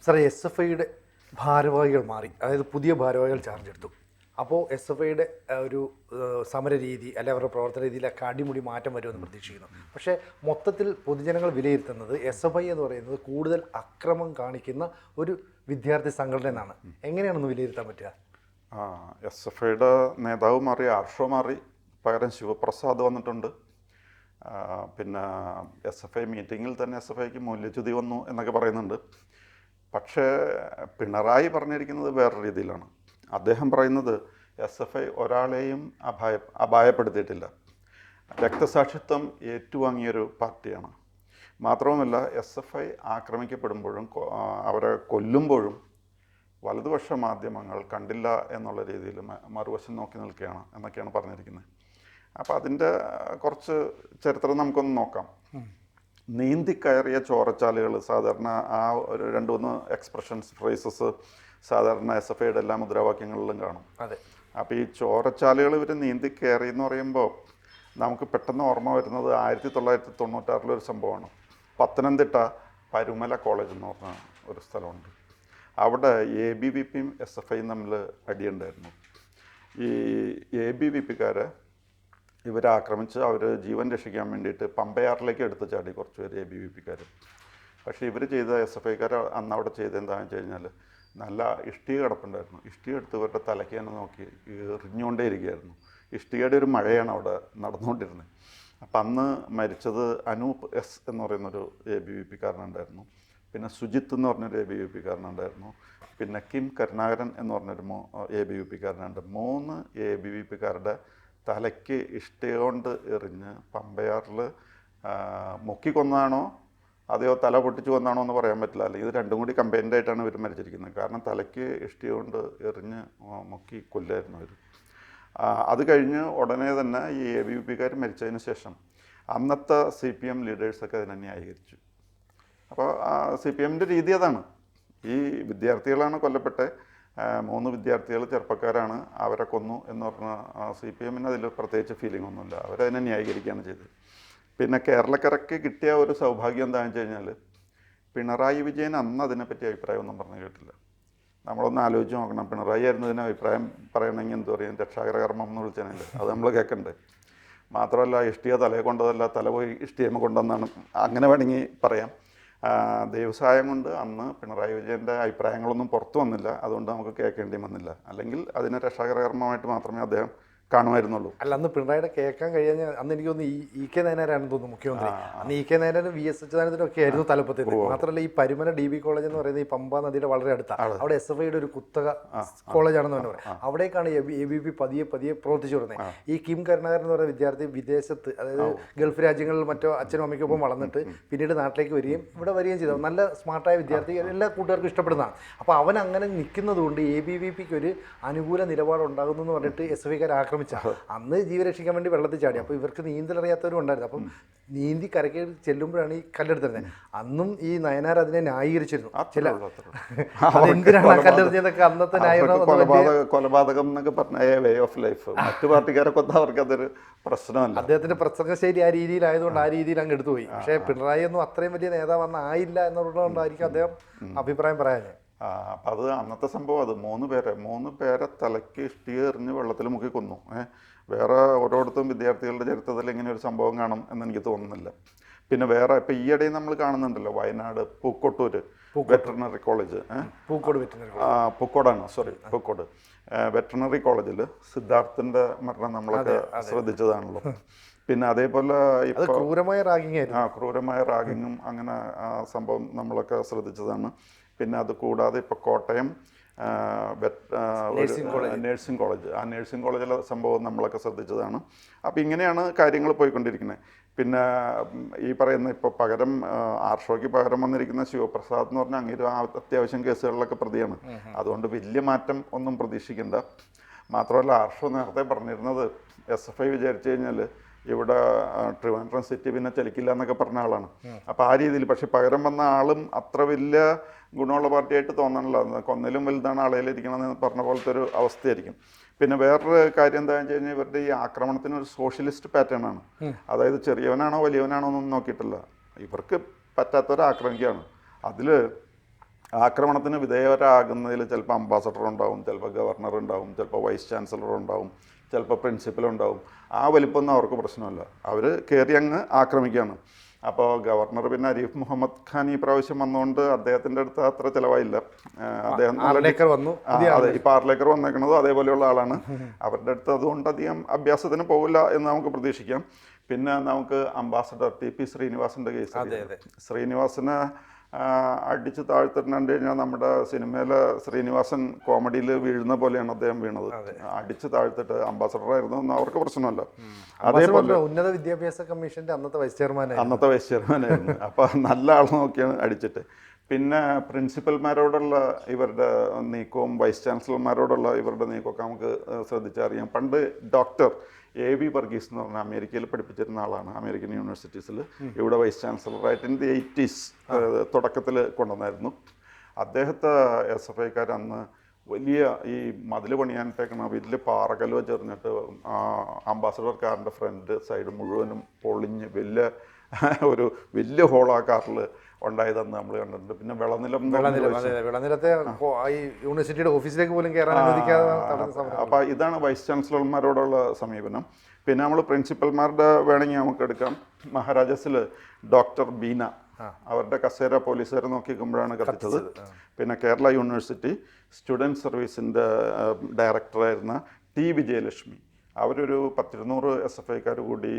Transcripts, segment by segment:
സാറേ, S F ഐയുടെ ഭാരവാഹികൾ മാറി, അതായത് പുതിയ ഭാരവാഹികൾ ചാർജ് എടുത്തു. അപ്പോൾ എസ് എഫ് ഐയുടെ ഒരു സമര രീതി അല്ലെ അവരുടെ പ്രവർത്തന രീതിയിലൊക്കെ അടിമുടി മാറ്റം വരുമെന്ന് പ്രതീക്ഷിക്കുന്നു. പക്ഷേ മൊത്തത്തിൽ പൊതുജനങ്ങൾ വിലയിരുത്തുന്നത് എസ് എഫ് ഐ എന്ന് പറയുന്നത് കൂടുതൽ അക്രമം കാണിക്കുന്ന ഒരു വിദ്യാർത്ഥി സംഘടന എന്നാണ്. എങ്ങനെയാണെന്ന് വിലയിരുത്താൻ പറ്റുക? എസ് എഫ് ഐയുടെ നേതാവ് മാറി, ആർഷോ മാറി, പകരം ശിവപ്രസാദ് വന്നിട്ടുണ്ട്. പിന്നെ എസ് എഫ് ഐ മീറ്റിങ്ങിൽ തന്നെ എസ് എഫ് ഐക്ക് മൂല്യച്യുതി വന്നു എന്നൊക്കെ പറയുന്നുണ്ട്. പക്ഷേ പിണറായി പറഞ്ഞിരിക്കുന്നത് വേറെ രീതിയിലാണ്. അദ്ദേഹം പറയുന്നത് എസ് എഫ് ഐ ഒരാളെയും അപായപ്പെടുത്തിയിട്ടില്ല, രക്തസാക്ഷിത്വം ഏറ്റുവാങ്ങിയൊരു പാർട്ടിയാണ്. മാത്രവുമല്ല, എസ് എഫ് ഐ ആക്രമിക്കപ്പെടുമ്പോഴും അവരെ കൊല്ലുമ്പോഴും വലതുപക്ഷ മാധ്യമങ്ങൾ കണ്ടില്ല എന്നുള്ള രീതിയിൽ മറുവശം നോക്കി നിൽക്കുകയാണ് എന്നൊക്കെയാണ് പറഞ്ഞിരിക്കുന്നത്. അപ്പോൾ അതിൻ്റെ കുറച്ച് ചരിത്രം നമുക്കൊന്ന് നോക്കാം. നീന്തിക്കയറിയ ചോരച്ചാലുകൾ, സാധാരണ ആ ഒരു 2-3 എക്സ്പ്രഷൻസ്, ഫ്രേസസ് സാധാരണ എസ് എഫ് ഐയുടെ എല്ലാ മുദ്രാവാക്യങ്ങളിലും കാണും. അതെ. അപ്പോൾ ഈ ചോരച്ചാലുകൾ ഇവർ നീന്തിക്കയറി എന്ന് പറയുമ്പോൾ നമുക്ക് പെട്ടെന്ന് ഓർമ്മ വരുന്നത് 1996 ഒരു സംഭവമാണ്. പത്തനംതിട്ട പരുമല കോളേജ് എന്ന് പറഞ്ഞ ഒരു സ്ഥലമുണ്ട്. അവിടെ ABVPയും എസ് എഫ് ഐയും തമ്മിൽ അടിയുണ്ടായിരുന്നു. ഈ ABVPക്കാരെ ഇവരെ ആക്രമിച്ച് അവർ ജീവൻ രക്ഷിക്കാൻ വേണ്ടിയിട്ട് പമ്പയാറിലേക്ക് എടുത്ത് ചാടി കുറച്ച് പേര് ABVPക്കാർ. പക്ഷേ ഇവർ ചെയ്ത എസ് എഫ് ഐക്കാർ അന്ന് അവിടെ ചെയ്ത് എന്താണെന്ന് വെച്ച് കഴിഞ്ഞാൽ, നല്ല ഇഷ്ടിക കിടപ്പുണ്ടായിരുന്നു. ഇഷ്ടിക എടുത്ത് ഇവരുടെ തലയ്ക്ക് തന്നെ നോക്കി എറിഞ്ഞുകൊണ്ടേ ഇരിക്കുകയായിരുന്നു. ഇഷ്ടികയുടെ ഒരു മഴയാണ് അവിടെ നടന്നുകൊണ്ടിരുന്നത്. അപ്പം അന്ന് മരിച്ചത് അനൂപ് എസ് എന്ന് പറയുന്നൊരു ABVPക്കാരനുണ്ടായിരുന്നു. പിന്നെ സുജിത്ത് എന്ന് പറഞ്ഞൊരു ABVPക്കാരനുണ്ടായിരുന്നു. പിന്നെ കിം കരുണാകരൻ എന്ന് പറഞ്ഞൊരു ABVPക്കാരനുണ്ട്. 3 ABVPക്കാരുടെ തലയ്ക്ക് ഇഷ്ടിക കൊണ്ട് എറിഞ്ഞ് പമ്പയാറിൽ മുക്കിക്കൊന്നാണോ അതെയോ തല പൊട്ടിച്ച് കൊന്നാണോ എന്ന് പറയാൻ പറ്റില്ല. അല്ലെങ്കിൽ ഇത് രണ്ടും കൂടി കമ്പൈൻഡായിട്ടാണ് ഇവർ മരിച്ചിരിക്കുന്നത്. കാരണം തലയ്ക്ക് ഇഷ്ടിക കൊണ്ട് എറിഞ്ഞ് മുക്കി കൊല്ലായിരുന്നു അവർ. അത് കഴിഞ്ഞ് ഉടനെ തന്നെ ഈ ABVPക്കാർ മരിച്ചതിന് ശേഷം അന്നത്തെ CPM ലീഡേഴ്സൊക്കെ അതിനെ ന്യായീകരിച്ചു. അപ്പോൾ CPMൻ്റെ രീതി അതാണ്. ഈ വിദ്യാർത്ഥികളാണ് കൊല്ലപ്പെട്ടെ, 3 വിദ്യാർത്ഥികൾ ചെറുപ്പക്കാരാണ്, അവരെ കൊന്നു എന്ന് പറഞ്ഞാൽ CPMന് അതിൽ പ്രത്യേകിച്ച് ഫീലിംഗ് ഒന്നുമില്ല. അവരതിനെ ന്യായീകരിക്കുകയാണ് ചെയ്തത്. പിന്നെ കേരളക്കരയ്ക്ക് കിട്ടിയ ഒരു സൗഭാഗ്യം എന്താണെന്ന് വെച്ച് കഴിഞ്ഞാൽ, പിണറായി വിജയൻ അന്ന് അതിനെപ്പറ്റി അഭിപ്രായമൊന്നും പറഞ്ഞു കേട്ടില്ല. നമ്മളൊന്ന് ആലോചിച്ച് നോക്കണം. പിണറായി ആയിരുന്നു ഇതിന് അഭിപ്രായം പറയണമെങ്കിൽ എന്ത് പറയും, രക്ഷാകര കർമ്മം എന്ന് വിളിച്ചാലേ അത് നമ്മൾ കേൾക്കണ്ടേ. മാത്രമല്ല, ഇഷ്ടിക തലയെ കൊണ്ടതല്ല, തല പോയി ഇഷ്ടികമ്മ കൊണ്ടെന്നാണ്, അങ്ങനെ വേണമെങ്കിൽ പറയാം. ദൈവസഹായം കൊണ്ട് അന്ന് പിണറായി വിജയൻ്റെ അഭിപ്രായങ്ങളൊന്നും പുറത്തു വന്നില്ല. അതുകൊണ്ട് നമുക്ക് കേൾക്കേണ്ടി വന്നില്ല. അല്ലെങ്കിൽ അതിനെ രക്ഷാകരകർമ്മമായിട്ട് മാത്രമേ അദ്ദേഹം കാണുമായിരുന്നുള്ളൂ. അല്ല, അന്ന് പിണറായിയുടെ കേൾക്കാൻ കഴിയാൻ അന്ന് എനിക്ക് തോന്നുന്നു EK നയനാരാണെന്ന് തോന്നുന്നു മുഖ്യമന്ത്രി. അന്ന് EK നയനാരും VS അച്യുതാനന്ദനും ഒക്കെ ആയിരുന്നു തലപ്പത്തിൽ. മാത്രമല്ല, ഈ പരുമല DB കോളേജ് എന്ന് പറയുന്നത് ഈ പമ്പാ നദിയുടെ വളരെ അടുത്താണ്. അവിടെ SF ഐയുടെ ഒരു കുത്തക കോളേജാണെന്ന് തന്നെ പറയാം. അവിടേക്കാണ് ABVP പതിയെ പ്രവർത്തിച്ചു വരുന്നത്. ഈ കിം കരുണാകരൻ എന്ന് പറയുന്ന വിദ്യാർത്ഥി വിദേശത്ത്, അതായത് ഗൾഫ് രാജ്യങ്ങളിൽ മറ്റോ അച്ഛനും അമ്മയ്ക്കൊപ്പം വളർന്നിട്ട് പിന്നീട് നാട്ടിലേക്ക് വരികയും ഇവിടെ വരികയും ചെയ്തു. നല്ല സ്മാർട്ടായ വിദ്യാർത്ഥി, എല്ലാ കൂട്ടുകാർക്കും ഇഷ്ടപ്പെടുന്നതാണ്. അപ്പോൾ അവൻ അങ്ങനെ നിൽക്കുന്നത് കൊണ്ട് ABVPക്ക് ഒരു അനുകൂല നിലപാടുണ്ടാകുന്നു എന്ന് പറഞ്ഞിട്ട് SF ഐക്കാർ അന്ന് ജീവരക്ഷിക്കാൻ വേണ്ടി വെള്ളത്തിൽ ചാടി. അപ്പോൾ ഇവർക്ക് നീന്തലറിയാത്തവരും ഉണ്ടായിരുന്നു. അപ്പം നീന്തി കരയ്ക്ക് ചെല്ലുമ്പോഴാണ് ഈ കല്ലെടുത്തത്. അന്നും ഈ നയനാർ അതിനെ ന്യായീകരിച്ചിരുന്നു. എന്തിനാണ് ആ കല്ലെറിഞ്ഞതൊക്കെ അന്നത്തെ കൊലപാതകം എന്നൊക്കെ പറഞ്ഞ വേ ഓഫ് ലൈഫ്. മറ്റു പാർട്ടിക്കാരെ കൊന്നാൽ അവർക്ക് അതൊരു പ്രശ്നമല്ല. അദ്ദേഹത്തിന്റെ പ്രസംഗശൈലി ആ രീതിയിലായതുകൊണ്ട് ആ രീതിയിൽ അങ്ങ് എടുത്തുപോയി. പക്ഷേ പിണറായി ഒന്നും അത്രയും വലിയ നേതാവെന്ന് ആയില്ല എന്നുള്ളതുകൊണ്ടായിരിക്കും അദ്ദേഹം അഭിപ്രായം പറയാൻ. അപ്പം അത് അന്നത്തെ സംഭവം. അത് 3 പേരെ തലയ്ക്ക് ഇഷ്ടിക എറിഞ്ഞ് വെള്ളത്തിൽ മുക്കി കൊന്നു. വേറെ ഓരോരുത്തരും വിദ്യാർത്ഥികളുടെ ചരിത്രത്തിൽ ഇങ്ങനെ ഒരു സംഭവം കാണും എന്നെനിക്ക് തോന്നുന്നില്ല. പിന്നെ വേറെ ഇപ്പം ഈയിടെ നമ്മൾ കാണുന്നുണ്ടല്ലോ, Wayanad Pookkottur veterinary college, Pookode veterinary കോളേജിൽ സിദ്ധാർത്ഥിൻ്റെ മരണം നമ്മളൊക്കെ ശ്രദ്ധിച്ചതാണല്ലോ. പിന്നെ അതേപോലെ ഇപ്പോൾ ക്രൂരമായ റാഗിങ്ങും അങ്ങനെ സംഭവം നമ്മളൊക്കെ ശ്രദ്ധിച്ചതാണ്. പിന്നെ അത് കൂടാതെ ഇപ്പോൾ കോട്ടയം നേഴ്സിംഗ് കോളേജ്, ആ നേഴ്സിംഗ് കോളേജിലെ സംഭവം നമ്മളൊക്കെ ശ്രദ്ധിച്ചതാണ്. അപ്പോൾ ഇങ്ങനെയാണ് കാര്യങ്ങൾ പോയിക്കൊണ്ടിരിക്കുന്നത്. പിന്നെ ഈ പറയുന്ന ഇപ്പോൾ പകരം ആർഷോയ്ക്ക് പകരം വന്നിരിക്കുന്ന ശിവപ്രസാദ് എന്ന് പറഞ്ഞാൽ അങ്ങനെ അത്യാവശ്യം കേസുകളിലൊക്കെ പ്രതിയാണ്. അതുകൊണ്ട് വലിയ മാറ്റം ഒന്നും പ്രതീക്ഷിക്കേണ്ട. മാത്രമല്ല, ആർഷോ നേരത്തെ പറഞ്ഞിരുന്നത് SF ഐ വിചാരിച്ചു കഴിഞ്ഞാൽ ഇവിടെ ട്രിവാൻഡ്രം സിറ്റി പിന്നെ ചലിക്കില്ല എന്നൊക്കെ പറഞ്ഞ ആളാണ്. അപ്പോൾ ആ രീതിയിൽ. പക്ഷെ പകരം വന്ന ആളും അത്ര വലിയ ഗുണമുള്ള പാർട്ടിയായിട്ട് തോന്നണല്ലോ. കൊന്നിലും വലുതാണ് ആളയിലിരിക്കണമെന്ന് പറഞ്ഞ പോലത്തെ ഒരു അവസ്ഥയായിരിക്കും. പിന്നെ വേറൊരു കാര്യം എന്താണെന്ന് വെച്ച് കഴിഞ്ഞാൽ, ഇവരുടെ ഈ ആക്രമണത്തിന് ഒരു സോഷ്യലിസ്റ്റ് പാറ്റേൺ ആണ്. അതായത് ചെറിയവനാണോ വലിയവനാണോ എന്നൊന്നും നോക്കിയിട്ടില്ല, ഇവർക്ക് പറ്റാത്തവരെ ആക്രമിക്കുകയാണ്. അതിൽ ആക്രമണത്തിന് വിധേയരാകുന്നതിൽ ചിലപ്പോൾ അംബാസഡർ ഉണ്ടാവും, ചിലപ്പോൾ ഗവർണർ ഉണ്ടാവും, ചിലപ്പോൾ വൈസ് ചാൻസലർ ഉണ്ടാവും, ചിലപ്പോൾ പ്രിൻസിപ്പൽ ഉണ്ടാവും. ആ വലിപ്പമൊന്നും അവർക്ക് പ്രശ്നമല്ല, അവർ കയറി അങ്ങ് ആക്രമിക്കുകയാണ്. അപ്പോൾ ഗവർണർ പിന്നെ അരീഫ് മുഹമ്മദ് ഖാൻ ഈ പ്രാവശ്യം വന്നുകൊണ്ട് അദ്ദേഹത്തിൻ്റെ അടുത്ത് അത്ര ചിലവായില്ല. അദ്ദേഹം വന്നു. അതെ, ഇപ്പോൾ 6 ഏക്കർ വന്നേക്കണത് അതേപോലെയുള്ള ആളാണ്. അവരുടെ അടുത്ത് അതുകൊണ്ട് അധികം അഭ്യാസത്തിന് പോകില്ല എന്ന് നമുക്ക് പ്രതീക്ഷിക്കാം. പിന്നെ നമുക്ക് അംബാസഡർ TP ശ്രീനിവാസൻ്റെ കേസ്, ശ്രീനിവാസന് അടിച്ച് താഴ്ത്തിട്ടുണ്ട് കഴിഞ്ഞാൽ നമ്മുടെ സിനിമയിലെ ശ്രീനിവാസൻ കോമഡിയിൽ വീഴുന്ന പോലെയാണ് അദ്ദേഹം വീണത്. അടിച്ച് താഴ്ത്തിട്ട് അംബാസഡറായിരുന്നു എന്ന് അവർക്ക് പ്രശ്നമല്ല. അതേപോലെ ഉന്നത വിദ്യാഭ്യാസ കമ്മീഷന്റെ അന്നത്തെ വൈസ് ചെയർമാനായിരുന്നു. അപ്പോൾ നല്ല ആൾ നോക്കിയാണ് അടിച്ചിട്ട്. പിന്നെ പ്രിൻസിപ്പൽമാരോടുള്ള ഇവരുടെ നീക്കവും വൈസ് ചാൻസലർമാരോടുള്ള ഇവരുടെ നീക്കമൊക്കെ നമുക്ക് ശ്രദ്ധിച്ചറിയാം. പണ്ട് ഡോക്ടർ A.V. വർഗീസ് എന്ന് പറഞ്ഞാൽ അമേരിക്കയിൽ പഠിപ്പിച്ചിരുന്ന ആളാണ്, അമേരിക്കൻ യൂണിവേഴ്സിറ്റീസിൽ. ഇവിടെ വൈസ് ചാൻസലറായിട്ട് ഇൻ ദി 80s തുടക്കത്തിൽ കൊണ്ടുവന്നായിരുന്നു. അദ്ദേഹത്തെ SFIക്കാർ അന്ന് വലിയ ഈ മതിൽ പണിയാനിട്ടേക്കുന്ന വലിയ പാറകല്ല് വെച്ചെറിഞ്ഞിട്ട് അംബാസഡർ കാറിൻ്റെ ഫ്രണ്ട് സൈഡ് മുഴുവനും പൊളിഞ്ഞ് വലിയ ഹോൾ ആ കാറിൽ ഉണ്ടായതെന്ന് നമ്മൾ കണ്ടിട്ടുണ്ട്. പിന്നെ വിളനിലത്തെ ഈ യൂണിവേഴ്സിറ്റിയുടെ ഓഫീസിലേക്ക് പോലും കയറാൻ അനുവദിക്കാതെ. അപ്പോൾ ഇതാണ് വൈസ് ചാൻസലർമാരോടുള്ള സമീപനം. പിന്നെ നമ്മൾ പ്രിൻസിപ്പൽമാരുടെ വേണമെങ്കിൽ നമുക്ക് എടുക്കാം. മഹാരാജാസിൽ ഡോക്ടർ ബീന, അവരുടെ കസേര പോലീസുകാർ നോക്കിക്കുമ്പോഴാണ് കത്തിച്ചത്. പിന്നെ കേരള യൂണിവേഴ്സിറ്റി സ്റ്റുഡൻറ് സർവീസിൻ്റെ ഡയറക്ടറായിരുന്ന T. വിജയലക്ഷ്മി, അവരൊരു 10-200 SFIക്കാർ കൂടി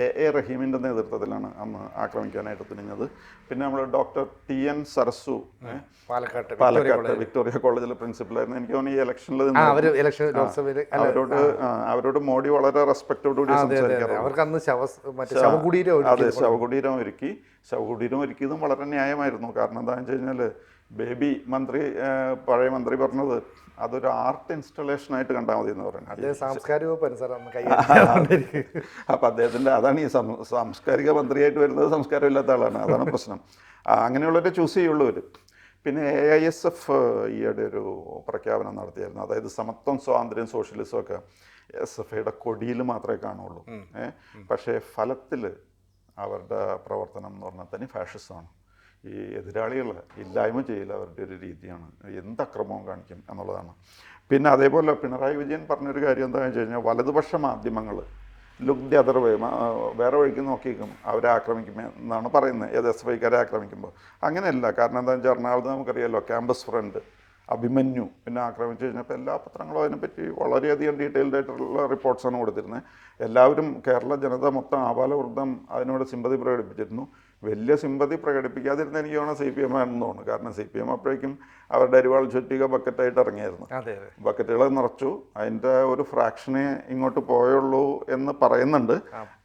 A. റഹീമിൻ്റെ നേതൃത്വത്തിലാണ് അന്ന് ആക്രമിക്കാനായിട്ട് തുനിഞ്ഞത്. പിന്നെ നമ്മൾ ഡോക്ടർ TN സരസു, പാലക്കാട്ട് വിക്ടോറിയ കോളേജിലെ പ്രിൻസിപ്പലായിരുന്നു. എനിക്ക് തോന്നുന്നു ഈ ഇലക്ഷനിൽ അവരോട് മോഡി വളരെ റെസ്പെക്റ്റോടുകൂടി സംസാരിക്കാറുണ്ട്. ശവകുടീരം ഒരുക്കിയതും വളരെ ന്യായമായിരുന്നു. കാരണം എന്താണെന്ന് വെച്ച് കഴിഞ്ഞാൽ ബേബി മന്ത്രി, പഴയ മന്ത്രി പറഞ്ഞത് അതൊരു ആർട്ട് ഇൻസ്റ്റലേഷൻ ആയിട്ട് കണ്ടാൽ മതി എന്ന് പറഞ്ഞു. അപ്പം അദ്ദേഹത്തിൻ്റെ അതാണ് ഈ സാംസ്കാരിക മന്ത്രിയായിട്ട് വരുന്നത് സംസ്കാരമില്ലാത്ത ആളാണ്, അതാണ് പ്രശ്നം. അങ്ങനെയുള്ളവരെ ചൂസ് ചെയ്യുള്ളൂ അവർ. പിന്നെ AISF ഈയിടെ ഒരു പ്രഖ്യാപനം നടത്തിയായിരുന്നു. അതായത് സമത്വം, സ്വാതന്ത്ര്യം, സോഷ്യലിസം ഒക്കെ SFIയുടെ കൊടിയിൽ മാത്രമേ കാണുള്ളൂ. പക്ഷേ ഫലത്തിൽ അവരുടെ പ്രവർത്തനം എന്ന് പറഞ്ഞാൽ തന്നെ ഫാഷിസമാണ്. ഈ എതിരാളികൾ ഇല്ലായ്മ ചെയ്യില്ല, അവരുടെ ഒരു രീതിയാണ്. എന്ത് അക്രമവും കാണിക്കും എന്നുള്ളതാണ്. പിന്നെ അതേപോലെ പിണറായി വിജയൻ പറഞ്ഞൊരു കാര്യം എന്താണെന്ന് വെച്ച് കഴിഞ്ഞാൽ വലതുപക്ഷ മാധ്യമങ്ങൾ ലുക്ക് ദി അതർ വേ, വേറെ വഴിക്ക് നോക്കിക്കും അവരെ ആക്രമിക്കുമെന്നാണ് പറയുന്നത്. SFIക്കാരെ ആക്രമിക്കുമ്പോൾ അങ്ങനെയല്ല. കാരണം എന്താണെന്ന് വെച്ചാൽ എറണാകുളത്ത് നമുക്കറിയാമല്ലോ, ക്യാമ്പസ് ഫ്രണ്ട്, അഭിമന്യു പിന്നെ ആക്രമിച്ചു കഴിഞ്ഞപ്പോൾ എല്ലാ പത്രങ്ങളും അതിനെപ്പറ്റി വളരെയധികം ഡീറ്റെയിൽഡ് ആയിട്ടുള്ള റിപ്പോർട്ട്സാണ് കൊടുത്തിരുന്നത്. എല്ലാവരും, കേരള ജനത മൊത്തം ആപാലവൃദ്ധം അതിനോട് സിമ്പതി പ്രകടിപ്പിച്ചിരുന്നു. വലിയ സിമ്പതി പ്രകടിപ്പിക്കാതിരുന്ന എനിക്ക് തോന്നുന്നു CPM ആണെന്ന് തോന്നുന്നു. കാരണം CPM അപ്പോഴേക്കും അവരുടെ അരിവാൾ ചുറ്റിക ബക്കറ്റായിട്ട് ഇറങ്ങിയായിരുന്നു. ബക്കറ്റുകൾ നിറച്ചു, അതിൻ്റെ ഒരു ഫ്രാക്ഷനെ ഇങ്ങോട്ട് പോയുള്ളൂ എന്ന് പറയുന്നുണ്ട്.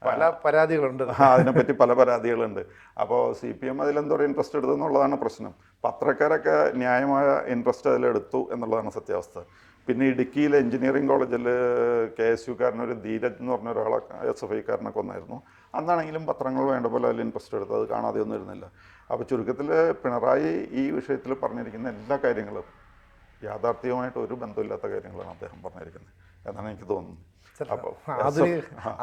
പല പരാതികളുണ്ട്, അതിനെപ്പറ്റി പല പരാതികളുണ്ട്. അപ്പോൾ CPM അതിലെന്തോരം ഇൻട്രസ്റ്റ് എടുത്തെന്നുള്ളതാണ് പ്രശ്നം. പത്രക്കാരൊക്കെ ന്യായമായ ഇൻട്രസ്റ്റ് അതിലെടുത്തു എന്നുള്ളതാണ് സത്യാവസ്ഥ. പിന്നെ ഇടുക്കിയിലെ എഞ്ചിനീയറിംഗ് കോളേജിൽ KSUക്കാരനൊരു ധീരജ് എന്ന് പറഞ്ഞ ഒരാളെ SFIക്കാരനെ കൊന്നായിരുന്നു. അന്നാണെങ്കിലും പത്രങ്ങൾ വേണ്ട പോലെ അതിൽ ഇൻട്രസ്റ്റ് എടുത്ത് അത് കാണാതെ ഒന്നും ഇരുന്നില്ല. അപ്പോൾ ചുരുക്കത്തിൽ പിണറായി ഈ വിഷയത്തിൽ പറഞ്ഞിരിക്കുന്ന എല്ലാ കാര്യങ്ങളും യാഥാർത്ഥ്യവുമായിട്ട് ഒരു ബന്ധമില്ലാത്ത കാര്യങ്ങളാണ് അദ്ദേഹം പറഞ്ഞിരിക്കുന്നത് എന്നാണ് എനിക്ക് തോന്നുന്നത്.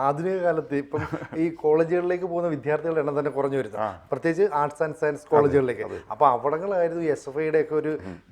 ആധുനിക കാലത്ത് ഇപ്പം ഈ കോളേജുകളിലേക്ക് പോകുന്ന വിദ്യാർത്ഥികളുടെ എണ്ണം തന്നെ കുറഞ്ഞു വരുന്നു, പ്രത്യേകിച്ച് ആർട്സ് ആൻഡ് സയൻസ് കോളേജുകളിലേക്ക്. അപ്പോൾ അവിടങ്ങളായിരുന്നു SFIയുടെ ഒക്കെ ഒരു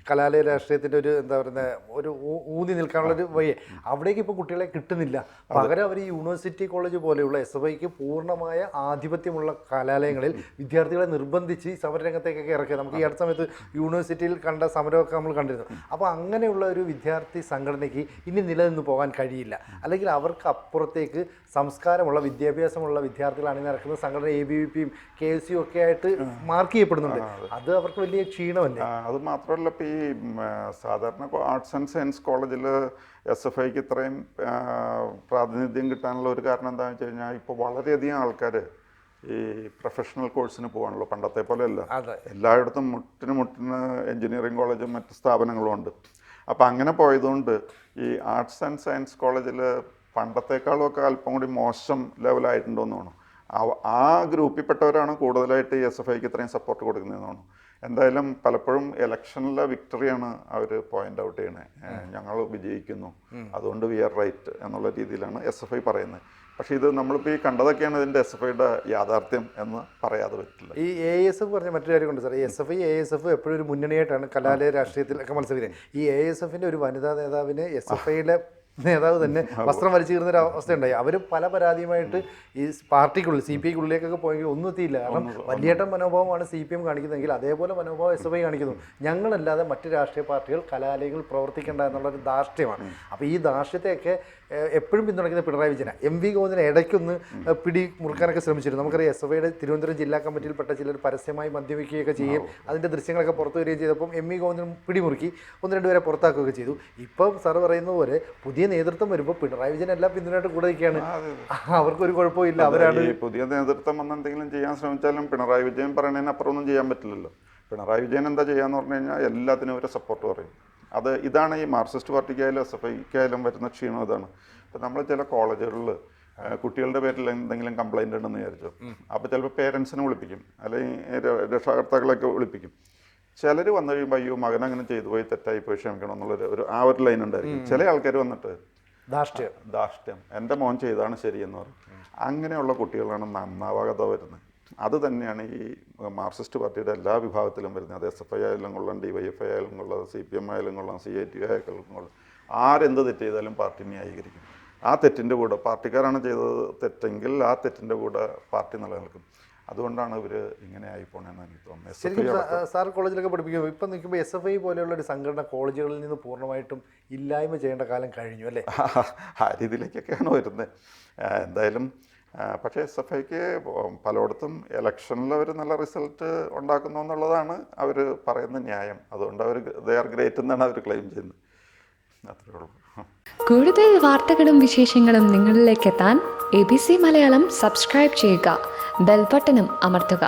കലാലയ രാഷ്ട്രീയത്തിൻ്റെ ഒരു എന്താ പറയുന്നത് ഒരു ഊന്നി നിൽക്കാനുള്ളൊരു വഴി. അവിടേക്ക് ഇപ്പോൾ കുട്ടികളെ കിട്ടുന്നില്ല. പകരം അവർ ഈ യൂണിവേഴ്സിറ്റി കോളേജ് പോലെയുള്ള SFIക്ക് പൂർണ്ണമായ ആധിപത്യമുള്ള കലാലയങ്ങളിൽ വിദ്യാർത്ഥികളെ നിർബന്ധിച്ച് സമരരംഗത്തേക്കൊക്കെ ഇറക്കുക. നമുക്ക് ഈ അടുത്ത സമയത്ത് യൂണിവേഴ്സിറ്റിയിൽ കണ്ട സമരമൊക്കെ നമ്മൾ കണ്ടിരുന്നു. അപ്പോൾ അങ്ങനെയുള്ള ഒരു വിദ്യാർത്ഥി സംഘടനയ്ക്ക് ഇനി നിലനിന്ന് പോകാൻ കഴിയില്ല. അല്ലെങ്കിൽ അവർക്ക് അപ്പുറത്തേക്ക് സംസ്കാരമുള്ള വിദ്യാഭ്യാസമുള്ള വിദ്യാർത്ഥികളാണ് നടക്കുന്ന സംഘടന ABVPയും KSU ഒക്കെ ആയിട്ട് മാർക്ക് ചെയ്യപ്പെടുന്നുണ്ട്. അത് അവർക്ക് വലിയ ക്ഷീണമല്ലേ. അത് മാത്രമല്ല, ഇപ്പോൾ ഈ സാധാരണ ആർട്സ് ആൻഡ് സയൻസ് കോളേജിൽ SFIക്ക് ഇത്രയും പ്രാതിനിധ്യം കിട്ടാനുള്ള ഒരു കാരണം എന്താണെന്ന് വെച്ച് കഴിഞ്ഞാൽ ഇപ്പോൾ വളരെയധികം ആൾക്കാർ ഈ പ്രൊഫഷണൽ കോഴ്സിന് പോകാണല്ലോ. പണ്ടത്തെ പോലെയല്ല, എല്ലായിടത്തും മുട്ടിന് എഞ്ചിനീയറിംഗ് കോളേജും മറ്റ് സ്ഥാപനങ്ങളും ഉണ്ട്. അപ്പോൾ അങ്ങനെ പോയതുകൊണ്ട് ഈ ആർട്സ് ആൻഡ് സയൻസ് കോളേജിൽ പണ്ടത്തേക്കാളും ഒക്കെ അല്പം കൂടി മോശം ലെവലായിട്ടുണ്ടോയെന്ന് തോന്നുന്നു. ആ ഗ്രൂപ്പിൽപ്പെട്ടവരാണ് കൂടുതലായിട്ട് ഈ SFIക്ക് ഇത്രയും സപ്പോർട്ട് കൊടുക്കുന്നതെന്ന് തോന്നുന്നു. എന്തായാലും പലപ്പോഴും ഇലക്ഷനിലെ വിക്ടറിയാണ് അവർ പോയിന്റ് ഔട്ട് ചെയ്യണേ. ഞങ്ങൾ വിജയിക്കുന്നു, അതുകൊണ്ട് വി ആർ റൈറ്റ് എന്നുള്ള രീതിയിലാണ് SFI പറയുന്നത്. പക്ഷേ ഇത് നമ്മളിപ്പോൾ ഈ കണ്ടതൊക്കെയാണ് ഇതിൻ്റെ SFIയുടെ യാഥാർത്ഥ്യം എന്ന് പറയാതെ പറ്റില്ല. ഈ ASF പറഞ്ഞ മറ്റൊരു കാര്യമുണ്ട് സാർ. ഈ SFI ASF എപ്പോഴും ഒരു മുന്നണിയായിട്ടാണ് കലാലയ രാഷ്ട്രീയത്തിലൊക്കെ മത്സരിക്കുന്നത്. ഈ ASFന്റെ ഒരു വനിതാ നേതാവിന് SFIയുടെ നേതാവ് തന്നെ വസ്ത്രം വലിച്ചു കീറുന്ന ഒരു അവസ്ഥയുണ്ടായി. അവർ പല പരാതിയുമായിട്ട് ഈ പാർട്ടിക്കുള്ളിൽ CPIക്കുള്ളിലേക്കൊക്കെ പോയെങ്കിൽ ഒന്നും എത്തിയില്ല. കാരണം വലിയേട്ടൻ മനോഭാവമാണ് CPM കാണിക്കുന്നതെങ്കിൽ അതേപോലെ മനോഭാവം SFI കാണിക്കുന്നു. ഞങ്ങളല്ലാതെ മറ്റ് രാഷ്ട്രീയ പാർട്ടികൾ കലാലയങ്ങൾ പ്രവർത്തിക്കേണ്ട എന്നുള്ളൊരു ധാർഷ്ട്യമാണ്. അപ്പോൾ ഈ ധാർഷ്ട്യത്തെയൊക്കെ എപ്പോഴും പിന്തുണയ്ക്കുന്ന പിണറായി വിജയൻ. MV ഗോവിന്ദനെ ഇടയ്ക്കൊന്ന് പിടി മുറുക്കാനൊക്കെ ശ്രമിച്ചിരുന്നു. നമുക്കറിയാം SFIയുടെ തിരുവനന്തപുരം ജില്ലാ കമ്മിറ്റിയിൽപ്പെട്ട ചിലർ പരസ്യമായി മദ്യപിക്കുകയൊക്കെ ചെയ്യും. അതിൻ്റെ ദൃശ്യങ്ങളൊക്കെ പുറത്തു വരികയും ചെയ്തപ്പം MV ഗോവിന്ദൻ പിടിമുറുക്കി 1-2 പേരെ പുറത്താക്കുകയൊക്കെ ചെയ്തു. ഇപ്പം സാർ പറയുന്നത് പോലെ പുതിയ നേതൃത്വം വരുമ്പോൾ പിണറായി വിജയൻ എല്ലാം പിന്തുണയായിട്ട് കൂടെ നിൽക്കുകയാണ്. അവർക്കൊരു കുഴപ്പമില്ല. അവരാണ് പുതിയ നേതൃത്വം വന്ന് എന്തെങ്കിലും ചെയ്യാൻ ശ്രമിച്ചാലും പിണറായി വിജയൻ പറയുന്നതിന് അപ്പുറം ഒന്നും ചെയ്യാൻ പറ്റില്ലല്ലോ. പിണറായി വിജയൻ എന്താ ചെയ്യാന്ന് പറഞ്ഞു കഴിഞ്ഞാൽ എല്ലാത്തിനും ഒരു സപ്പോർട്ട് പറയും. ഇതാണ് ഈ മാർക്സിസ്റ്റ് പാർട്ടിക്കായാലും SFIക്കായാലും വരുന്ന ക്ഷീണം. ഇതാണ് ഇപ്പം നമ്മൾ ചില കോളേജുകളിൽ കുട്ടികളുടെ പേരിൽ എന്തെങ്കിലും കംപ്ലൈൻ്റ് ഉണ്ടെന്ന് വിചാരിച്ചു. അപ്പോൾ ചിലപ്പോൾ പേരൻസിനെ വിളിപ്പിക്കും, അല്ലെങ്കിൽ രക്ഷാകർത്താക്കളൊക്കെ വിളിപ്പിക്കും. ചിലർ വന്നു കഴിയുമ്പോൾ അയ്യോ മകൻ അങ്ങനെ ചെയ്തു പോയി, തെറ്റായി പോയി, ക്ഷമിക്കണം എന്നുള്ളൊരു ഒരു ലൈൻ ഉണ്ടായിരിക്കും. ചില ആൾക്കാർ വന്നിട്ട് ധാർഷ്ട്യം എൻ്റെ മോൻ ചെയ്താണ് ശരിയെന്ന് പറയും. അങ്ങനെയുള്ള കുട്ടികളാണ് നന്നാവാതെ വരുന്നത്. അത് തന്നെയാണ് ഈ മാർക്സിസ്റ്റ് പാർട്ടിയുടെ എല്ലാ വിഭാഗത്തിലും വരുന്നത്. അത് SFI ആയാലും കൊള്ളാം, DYFI ആയാലും കൊള്ളാം, CPM ആയാലും കൊള്ളാം, CIT ആയാലും കൊള്ളാം. ആരെന്ത് തെറ്റ് ചെയ്താലും പാർട്ടി ന്യായീകരിക്കും. ആ തെറ്റിൻ്റെ കൂടെ പാർട്ടിക്കാരാണ് ചെയ്തത് തെറ്റെങ്കിൽ ആ തെറ്റിൻ്റെ കൂടെ പാർട്ടി നിലനിൽക്കും. അതുകൊണ്ടാണ് ഇവർ ഇങ്ങനെ ആയിപ്പോണെന്ന് എനിക്ക് തോന്നുന്നത്. ശരിക്കും സാർ കോളേജിലൊക്കെ പഠിപ്പിക്കുമ്പോൾ ഇപ്പം നിൽക്കുമ്പോൾ SFI പോലെയുള്ള ഒരു സംഘടന കോളേജുകളിൽ നിന്ന് പൂർണ്ണമായിട്ടും ഇല്ലായ്മ ചെയ്യേണ്ട കാലം കഴിഞ്ഞു അല്ലേ? ആ രീതിയിലേക്കൊക്കെയാണ് വരുന്നത്. എന്തായാലും പക്ഷേ SFIക്ക് പലയിടത്തും ഇലക്ഷനിൽ അവർ നല്ല റിസൾട്ട് ഉണ്ടാക്കുന്നു എന്നുള്ളതാണ് അവർ പറയുന്ന ന്യായം. അതുകൊണ്ട് അവർ ദേ ആർ ഗ്രേറ്റ് എന്നാണ് അവർ ക്ലെയിം ചെയ്യുന്നത്. അത്രേ ഉള്ളൂ. കൂടുതൽ വാർത്തകളും വിശേഷങ്ങളും നിങ്ങളിലേക്ക് എത്താൻ ABC മലയാളം സബ്സ്ക്രൈബ് ചെയ്യുക, ബെൽ ബട്ടണും അമർത്തുക.